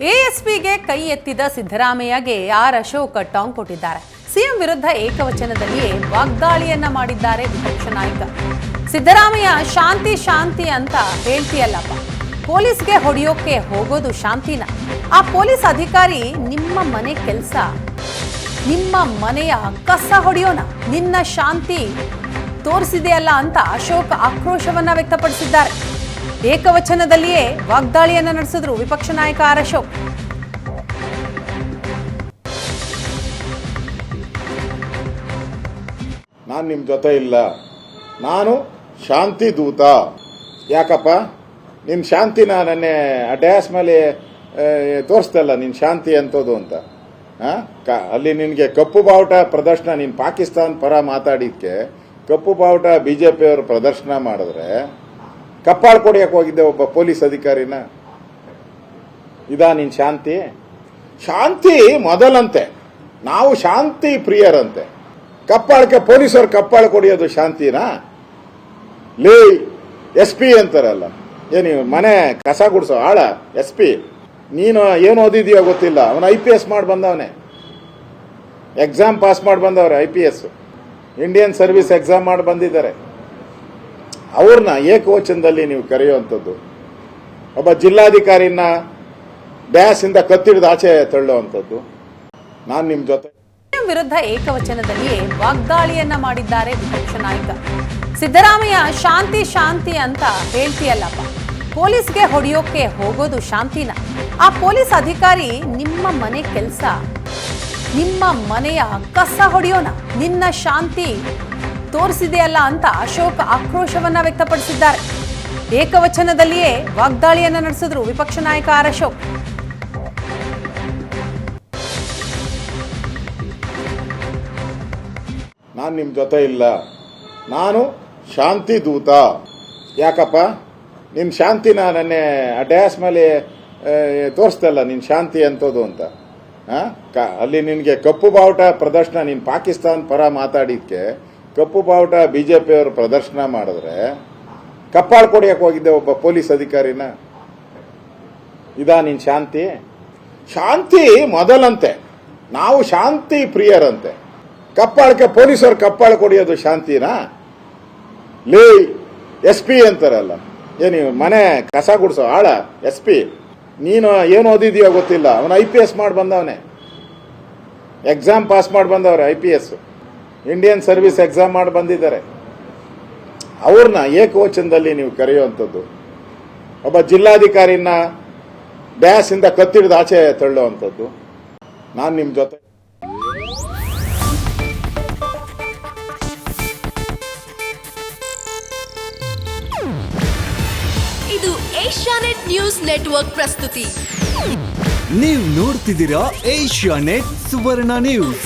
ಎಎಸ್ಪಿಗೆ ಕೈ ಎತ್ತಿದ ಸಿದ್ದರಾಮಯ್ಯಗೆ ಆರ್ ಅಶೋಕ್ ಟಾಂಗ್ ಕೊಟ್ಟಿದ್ದಾರೆ. ಸಿಎಂ ವಿರುದ್ಧ ಏಕವಚನದಲ್ಲಿಯೇ ವಾಗ್ದಾಳಿಯನ್ನ ಮಾಡಿದ್ದಾರೆ ವಿಪಕ್ಷ ನಾಯಕ. ಸಿದ್ದರಾಮಯ್ಯ ಶಾಂತಿ ಶಾಂತಿ ಅಂತ ಹೇಳ್ತೀಯಲ್ಲಪ್ಪ, ಪೊಲೀಸ್ಗೆ ಹೊಡೆಯೋಕೆ ಹೋಗೋದು ಶಾಂತಿನ? ಆ ಪೊಲೀಸ್ ಅಧಿಕಾರಿ ನಿಮ್ಮ ಮನೆ ಕೆಲಸ, ನಿಮ್ಮ ಮನೆಯ ಕಸ ಹೊಡೆಯೋಣ, ನಿನ್ನ ಶಾಂತಿ ತೋರಿಸಿದೆಯಲ್ಲ ಅಂತ ಅಶೋಕ್ ಆಕ್ರೋಶವನ್ನ ವ್ಯಕ್ತಪಡಿಸಿದ್ದಾರೆ. ಏಕವಚನದಲ್ಲಿಯೇ ವಾಗ್ದಾಳಿಯನ್ನ ನಡೆಸಿದ್ರು ವಿಪಕ್ಷ ನಾಯಕ ಆರ್ ಅಶೋಕ್. ನಾನು ನಿಮ್ಮ ಜೊತೆ ಇಲ್ಲ, ನಾನು ಶಾಂತಿ ದೂತ. ಯಾಕಪ್ಪ ನಿನ್ನ ಶಾಂತಿನ ನನ್ನೆ ಆ ಡ್ಯಾಸ್ ಮೇಲೆ ತೋರಿಸ್ತಲ್ಲ, ನಿನ್ನ ಶಾಂತಿ ಅಂತೋದು ಅಂತ. ಅಲ್ಲಿ ನಿನಗೆ ಕಪ್ಪು ಬಾವುಟ ಪ್ರದರ್ಶನ, ನೀನು ಪಾಕಿಸ್ತಾನ ಪರ ಮಾತಾಡಿದ್ಕೆ ಕಪ್ಪು ಬಾವುಟ ಬಿಜೆಪಿ ಅವರು ಪ್ರದರ್ಶನ ಮಾಡಿದ್ರೆ ಕಪ್ಪಾಳು ಕೊಡಿಯಕ್ಕೆ ಹೋಗಿದ್ದೆ ಒಬ್ಬ ಪೊಲೀಸ್ ಅಧಿಕಾರಿನ. ಇದಾ ನಿನ್ನ ಶಾಂತಿ? ಶಾಂತಿ ಮೊದಲಂತೆ, ನಾವು ಶಾಂತಿ ಪ್ರಿಯರಂತೆ. ಕಪ್ಪಾಳಕ್ಕೆ ಪೊಲೀಸರು ಕಪ್ಪಾಳು ಕೊಡಿಯೋದು ಶಾಂತಿನಾ? ಲೇ SP ಅಂತಾರಲ್ಲ, ಏನು ಮನೆ ಕಸ ಗುಡಿಸೋ ಆಳ SP? ನೀನು ಏನು ಓದಿದೀಯೋ ಗೊತ್ತಿಲ್ಲ, ಅವನು IPS ಮಾಡಿ ಬಂದವನೇ, ಎಕ್ಸಾಮ್ ಪಾಸ್ ಮಾಡಿ ಬಂದವ್ರೆ. IPS ಇಂಡಿಯನ್ ಸರ್ವಿಸ್ ಎಕ್ಸಾಮ್ ಮಾಡಿ ಬಂದಿದ್ದಾರೆ. ಅವ್ರನ್ನ ಏಕವಚನದಲ್ಲಿ ನೀವು ಕರೆಯುವಂಥದ್ದು, ಒಬ್ಬ ಜಿಲ್ಲಾಧಿಕಾರಿನ ಡ್ಯಾಸ್ ಇಂದ ಕತ್ತಿಡಿದು ಆಚೆ ತಳ್ಳುವಂಥದ್ದು. ನಾನು ನಿಮ್ಮ ಜೊತೆ ವಿರುದ್ಧ ಏಕವಚನದಲ್ಲಿಯೇ ವಾಗ್ದಾಳಿಯನ್ನ ಮಾಡಿದ್ದಾರೆ ವಿಪಕ್ಷ ನಾಯಕ. ಸಿದ್ದರಾಮಯ್ಯ ಶಾಂತಿ ಶಾಂತಿ ಅಂತ ಹೇಳ್ತೀಯಲ್ಲಪ್ಪ, ಪೊಲೀಸ್ಗೆ ಹೊಡೆಯೋಕೆ ಹೋಗೋದು ಶಾಂತಿನ? ಆ ಪೊಲೀಸ್ ಅಧಿಕಾರಿ ನಿಮ್ಮ ಮನೆ ಕೆಲಸ, ನಿಮ್ಮ ಮನೆಯ ಕಸ ಹೊಡೆಯೋಣ, ನಿನ್ನ ಶಾಂತಿ ತೋರಿಸಿದೆಯಲ್ಲ ಅಂತ ಅಶೋಕ್ ಆಕ್ರೋಶವನ್ನ ವ್ಯಕ್ತಪಡಿಸಿದ್ದಾರೆ. ಏಕವಚನದಲ್ಲಿಯೇ ವಾಗ್ದಾಳಿಯನ್ನ ನಡೆಸಿದ್ರು ವಿಪಕ್ಷ ನಾಯಕ ಆರ್ ಅಶೋಕ್. ನಾನು ನಿಮ್ಮ ಜೊತೆ ಇಲ್ಲ, ನಾನು ಶಾಂತಿ ದೂತ. ಯಾಕಪ್ಪ ನಿನ್ನ ಶಾಂತಿನ ನನ್ನೆ ಆ ಡ್ಯಾಸ್ ಮೇಲೆ ತೋರಿಸ್ತಲ್ಲ, ನಿನ್ನ ಶಾಂತಿ ಅಂತೋದು ಅಂತ. ಅಲ್ಲಿ ನಿನಗೆ ಕಪ್ಪು ಬಾವುಟ ಪ್ರದರ್ಶನ, ನೀನು ಪಾಕಿಸ್ತಾನ ಪರ ಮಾತಾಡಿದ್ಕೆ ಕಪ್ಪು ಬಾವುಟ ಬಿಜೆಪಿ ಅವರು ಪ್ರದರ್ಶನ ಮಾಡಿದ್ರೆ ಕಪ್ಪಾಳು ಕೊಡಿಯಕ್ಕೆ ಹೋಗಿದ್ದೆ ಒಬ್ಬ ಪೊಲೀಸ್ ಅಧಿಕಾರಿನ. ಇದಾ ನಿನ್ನ ಶಾಂತಿ? ಶಾಂತಿ ಮೊದಲಂತೆ, ನಾವು ಶಾಂತಿ ಪ್ರಿಯರಂತೆ. ಕಪ್ಪಾಳಕ್ಕೆ ಪೊಲೀಸರು ಕಪ್ಪಾಳು ಕೊಡಿಯೋದು ಶಾಂತಿನಾ? ಲೇ SP ಅಂತಾರಲ್ಲ, ಏನು ಮನೆ ಕಸ ಗುಡಿಸೋ ಆಳ SP? ನೀನು ಏನು ಓದಿದೀಯೋ ಗೊತ್ತಿಲ್ಲ, ಅವನು IPS ಮಾಡಿ ಬಂದವನೇ, ಎಕ್ಸಾಮ್ ಪಾಸ್ ಮಾಡಿ ಬಂದವ್ರೆ. IPS ಇಂಡಿಯನ್ ಸರ್ವಿಸ್ ಎಕ್ಸಾಮ್ ಮಾಡಿ ಬಂದಿದ್ದಾರೆ. ಅವ್ರನ್ನ ಏಕವಚನದಲ್ಲಿ ನೀವು ಕರೆಯುವಂಥದ್ದು, ಒಬ್ಬ ಜಿಲ್ಲಾಧಿಕಾರಿನ ಡ್ಯಾಸ್ ಇಂದ ಕತ್ತಿಡಿದು ಆಚೆ ತಳ್ಳುವಂಥದ್ದು. ನಾನು ನಿಮ್ಮ ಜೊತೆ ಇದು ಏಷ್ಯಾನೆಟ್ ನ್ಯೂಸ್ ನೆಟ್ವರ್ಕ್ ಪ್ರಸ್ತುತಿ. ನೀವು ನೋಡ್ತಿದ್ದೀರಾ ಏಷ್ಯಾನೆಟ್ ಸುವರ್ಣ ನ್ಯೂಸ್.